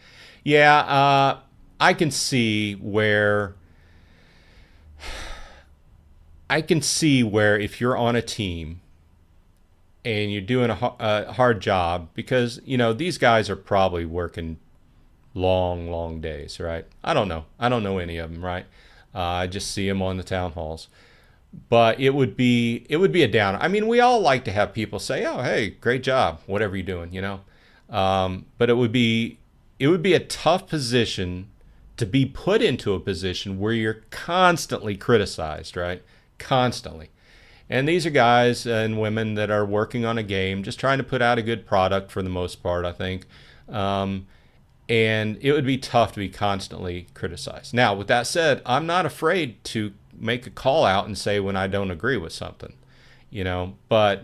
Yeah, I can see where if you're on a team and you're doing a hard job, because these guys are probably working long days, right? I don't know any of them, right? I just see them on the town halls. But it would be a downer. I mean, we all like to have people say, "Oh, hey, great job, whatever you're doing," But it would be a tough position to be put into, a position where you're constantly criticized, right? Constantly. And these are guys and women that are working on a game, just trying to put out a good product for the most part, I think. And it would be tough to be constantly criticized. Now, with that said, I'm not afraid to make a call out and say when I don't agree with something, but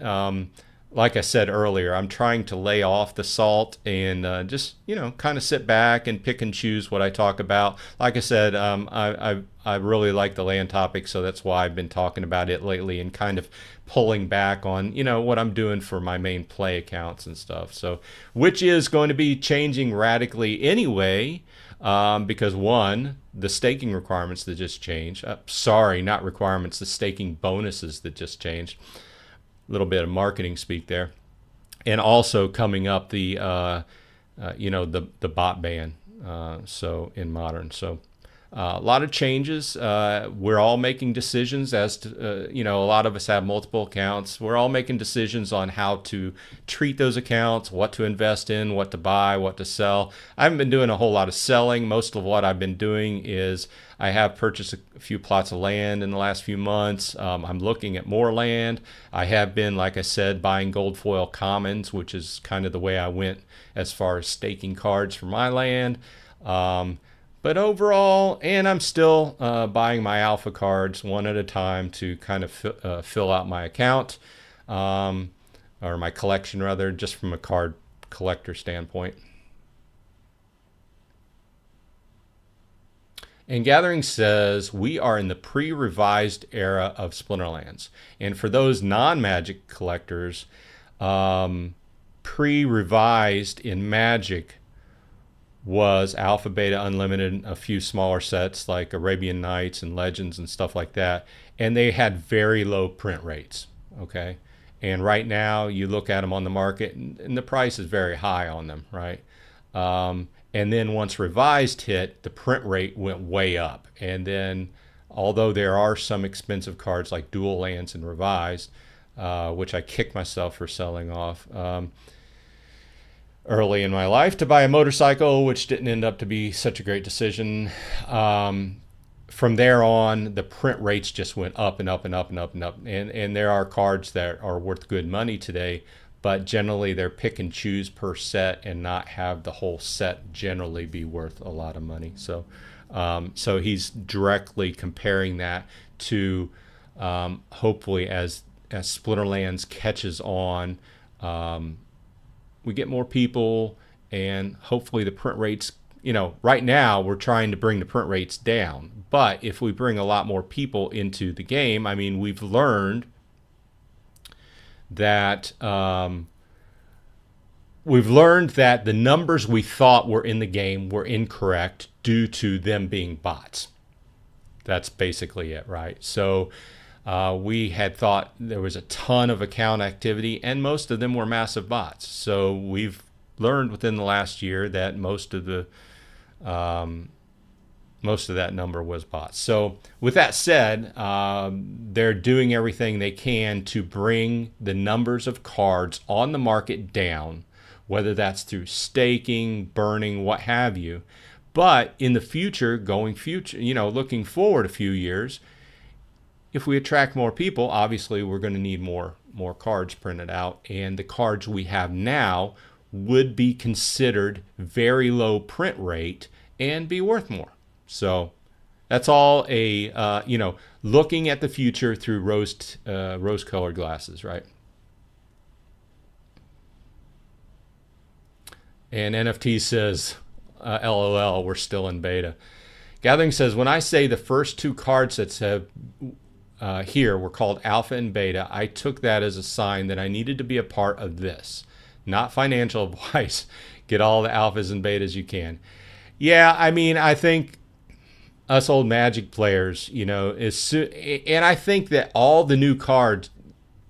like I said earlier, I'm trying to lay off the salt and just kind of sit back and pick and choose what I talk about. Like I said, I really like the land topic, so that's why I've been talking about it lately and kind of pulling back on what I'm doing for my main play accounts and stuff. So, which is going to be changing radically anyway. Because one, the staking requirements that just changed. Sorry, not requirements, the staking bonuses that just changed. A little bit of marketing speak there. And also coming up the bot ban. So in modern, so a lot of changes. We're all making decisions as to, a lot of us have multiple accounts. We're all making decisions on how to treat those accounts, what to invest in, what to buy, what to sell. I haven't been doing a whole lot of selling. Most of what I've been doing is I have purchased a few plots of land in the last few months. I'm looking at more land. I have been, like I said, buying gold foil commons, which is kind of the way I went as far as staking cards for my land. But overall, and I'm still buying my alpha cards one at a time to kind of fill out my account, or my collection rather, just from a card collector standpoint. And Gathering says, we are in the pre-revised era of Splinterlands. And for those non-Magic collectors, pre-revised in Magic was Alpha, Beta, Unlimited, a few smaller sets like Arabian Nights and Legends and stuff like that. And they had very low print rates, okay? And right now you look at them on the market and the price is very high on them, right? And then once revised hit, the print rate went way up. And then, although there are some expensive cards like dual lands and revised, which I kicked myself for selling off early in my life to buy a motorcycle, which didn't end up to be such a great decision. From there on, the print rates just went up and up and up and up and up. And there are cards that are worth good money today, but generally they're pick and choose per set and not have the whole set generally be worth a lot of money. So so he's directly comparing that to hopefully as Splinterlands catches on, we get more people, and hopefully the print rates, right now we're trying to bring the print rates down. But if we bring a lot more people into the game, I mean, we've learned that the numbers we thought were in the game were incorrect due to them being bots. That's basically it, right? So we had thought there was a ton of account activity, and most of them were massive bots. So we've learned within the last year that most of that number was bots. So with that said, they're doing everything they can to bring the numbers of cards on the market down, whether that's through staking, burning, what have you. But in the future, looking forward a few years, if we attract more people, obviously we're going to need more cards printed out, and the cards we have now would be considered very low print rate and be worth more. So that's all looking at the future through rose-colored glasses, right? And NFT says, LOL, we're still in beta. Gathering says, when I say the first two card sets have here were called alpha and beta, I took that as a sign that I needed to be a part of this. Not financial advice. Get all the alphas and betas you can. Yeah, I mean, I think us old Magic players, and I think that all the new cards,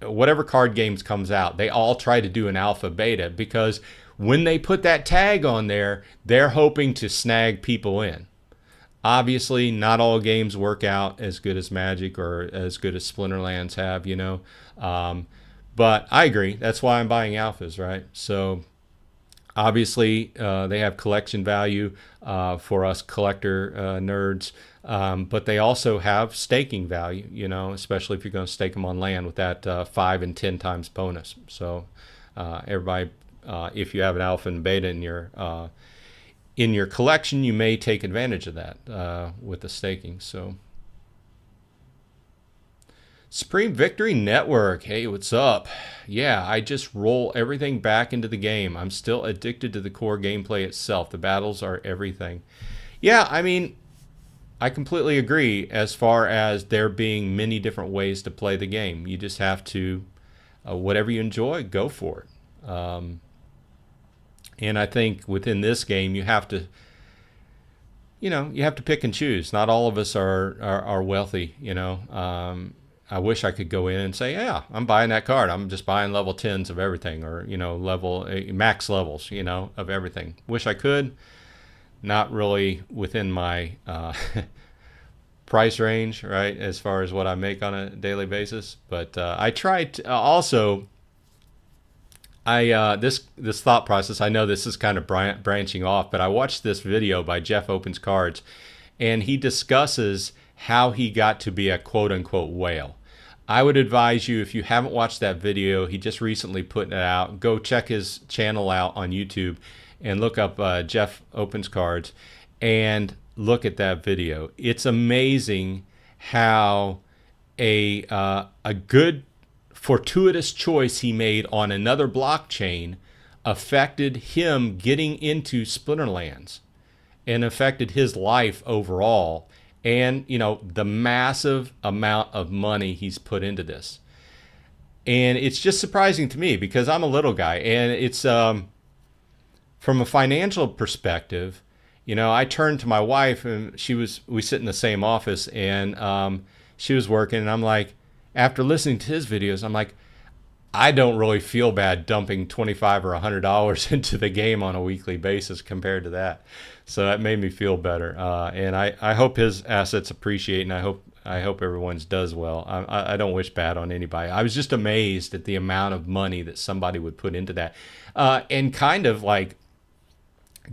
whatever card games comes out, they all try to do an alpha beta, because when they put that tag on there, they're hoping to snag people in. Obviously, not all games work out as good as Magic or as good as Splinterlands have, but I agree. That's why I'm buying alphas, right? So obviously, they have collection value for us collector nerds, but they also have staking value, especially if you're going to stake them on land with that 5 and 10 times bonus. So everybody, if you have an alpha and beta in your collection, you may take advantage of that with the staking. So Supreme Victory Network, hey, what's up? Yeah, I just roll everything back into the game. I'm still addicted to the core gameplay itself. The battles are everything. Yeah, I mean, I completely agree as far as there being many different ways to play the game. You just have to, whatever you enjoy, go for it. And I think within this game, you have to, pick and choose. Not all of us are wealthy, I wish I could go in and say, yeah, I'm buying that card. I'm just buying level 10s of everything, or, max levels, of everything. Wish I could. Not really within my price range, right, as far as what I make on a daily basis. But I tried to, also, this thought process, I know this is kind of branching off, but I watched this video by Jeff Opens Cards, and he discusses how he got to be a quote-unquote whale. I would advise you, if you haven't watched that video, he just recently put it out, go check his channel out on YouTube and look up Jeff Opens Cards and look at that video. It's amazing how a good fortuitous choice he made on another blockchain affected him getting into Splinterlands and affected his life overall, and the massive amount of money he's put into this. And it's just surprising to me, because I'm a little guy, and it's from a financial perspective, I turned to my wife, and we sit in the same office, and she was working, and I'm like, after listening to his videos, I'm like, I don't really feel bad dumping $25 or $100 into the game on a weekly basis compared to that. So that made me feel better. And I hope his assets appreciate, and I hope everyone's does well. I don't wish bad on anybody. I was just amazed at the amount of money that somebody would put into that. And kind of like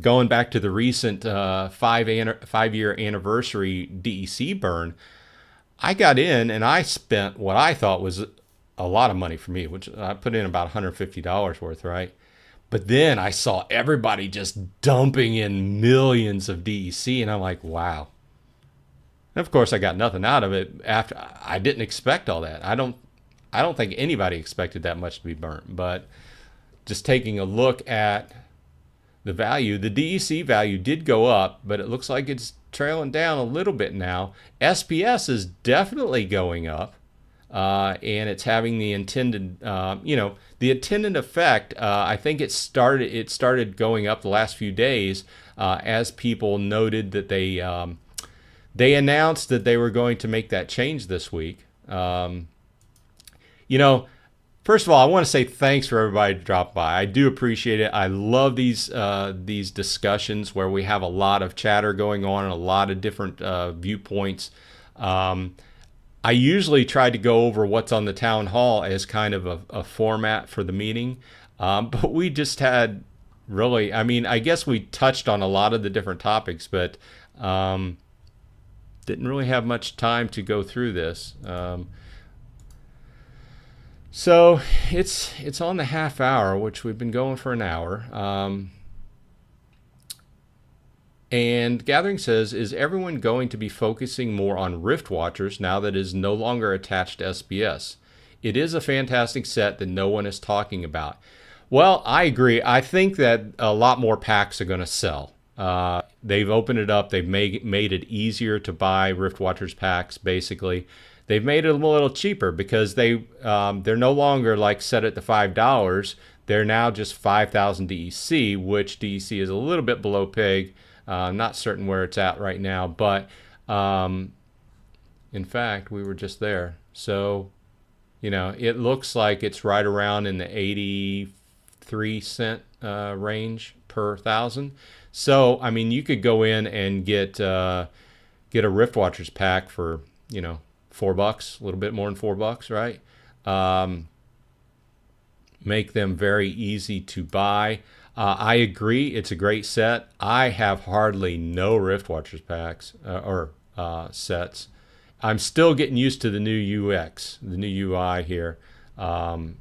going back to the recent 5-year anniversary DEC burn, I got in and I spent what I thought was a lot of money for me, which I put in about $150 worth, right? But then I saw everybody just dumping in millions of DEC, and I'm like, wow. And of course, I got nothing out of it. After I didn't expect all that. I don't think anybody expected that much to be burnt. But just taking a look at the value, the DEC value did go up, but it looks like it's trailing down a little bit now. SPS is definitely going up. And it's having the intended, the intended effect. I think it started going up the last few days as people noted that they announced that they were going to make that change this week. First of all, I want to say thanks for everybody to drop by. I do appreciate it. I love these discussions where we have a lot of chatter going on and a lot of different viewpoints. I usually try to go over what's on the town hall as kind of a format for the meeting. But we just had really, I guess we touched on a lot of the different topics, but didn't really have much time to go through this. So it's on the half hour, which we've been going for an hour. And Gathering says, is everyone going to be focusing more on Rift Watchers now that it is no longer attached to SPS? It is a fantastic set that no one is talking about. Well, I agree. I think that a lot more packs are going to sell. They've opened it up. They've made it easier to buy Rift Watchers packs, basically. They've made it a little cheaper because they're no longer like set at the $5. They're now just 5,000 DEC, which DEC is a little bit below peg. I'm not certain where it's at right now, but in fact, we were just there. So, it looks like it's right around in the 83 cent range per 1,000. So, you could go in and get a Rift Watchers pack for, $4, a little bit more than $4, right? Make them very easy to buy. I agree, it's a great set. I have hardly no Rift Watchers packs or sets. I'm still getting used to the new UX, the new UI here. Oh,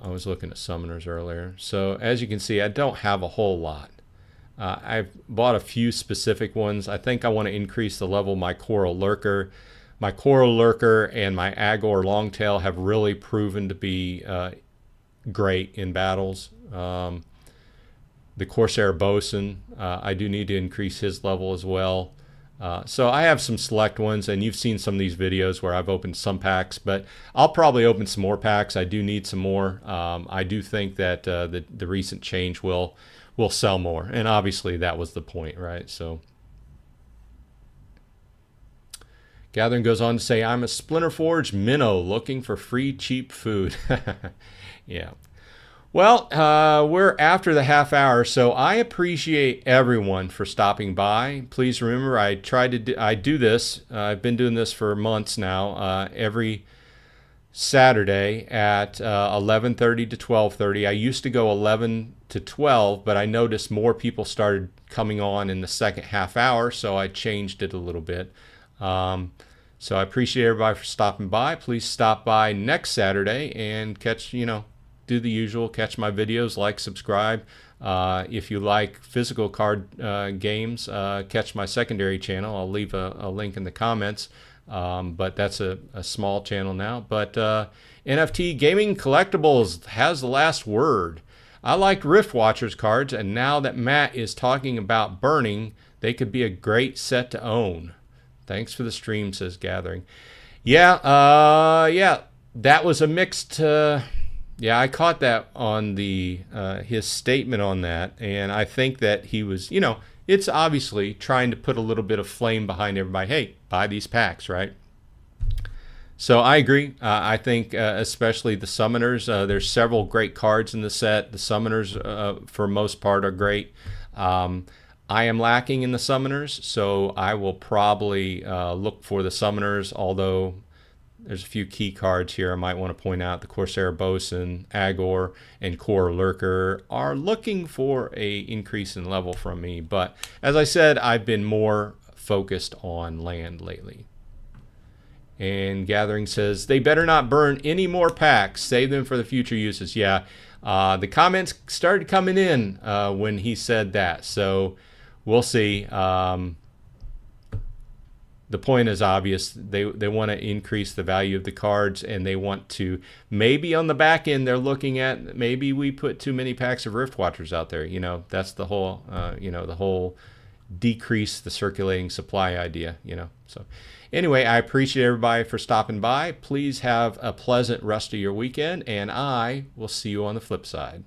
I was looking at summoners earlier. So as you can see, I don't have a whole lot. I've bought a few specific ones. I think I want to increase the level of my Coral Lurker. My Coral Lurker and my Agor Longtail have really proven to be great in battles. The Corsair Bosun, I do need to increase his level as well. So I have some select ones, and you've seen some of these videos where I've opened some packs, but I'll probably open some more packs. I do need some more. I do think that the recent change will sell more, and obviously that was the point, right? So Gathering goes on to say, I'm a Splinterforge minnow looking for free cheap food. Yeah. Well, we're after the half hour, so I appreciate everyone for stopping by. Please remember, I do this. I've been doing this for months now. Every Saturday at 11:30 to 12:30. I used to go 11 to 12, but I noticed more people started coming on in the second half hour, so I changed it a little bit. So I appreciate everybody for stopping by. Please stop by next Saturday and catch, do the usual, catch my videos, like, subscribe. If you like physical card games, catch my secondary channel. I'll leave a link in the comments, but that's a small channel now. But NFT Gaming Collectibles has the last word. I like Rift Watchers cards, and now that Matt is talking about burning, they could be a great set to own. Thanks for the stream, says Gathering. Yeah, that was a mixed Yeah, I caught that on the his statement on that, and I think that he was, it's obviously trying to put a little bit of flame behind everybody. Hey, buy these packs, right? So I agree. I think especially the summoners. There's several great cards in the set. The summoners, for most part, are great. I am lacking in the summoners, so I will probably look for the summoners, although there's a few key cards here I might want to point out. The Corsair Bosun, Agor, and Core Lurker are looking for a increase in level from me. But as I said, I've been more focused on land lately. And Gathering says, they better not burn any more packs. Save them for the future uses. Yeah, the comments started coming in when he said that. So we'll see. The point is obvious. They want to increase the value of the cards, and they want to, maybe on the back end, they're looking at, maybe we put too many packs of Rift Watchers out there. That's the whole, the whole decrease the circulating supply idea, So anyway, I appreciate everybody for stopping by. Please have a pleasant rest of your weekend, and I will see you on the flip side.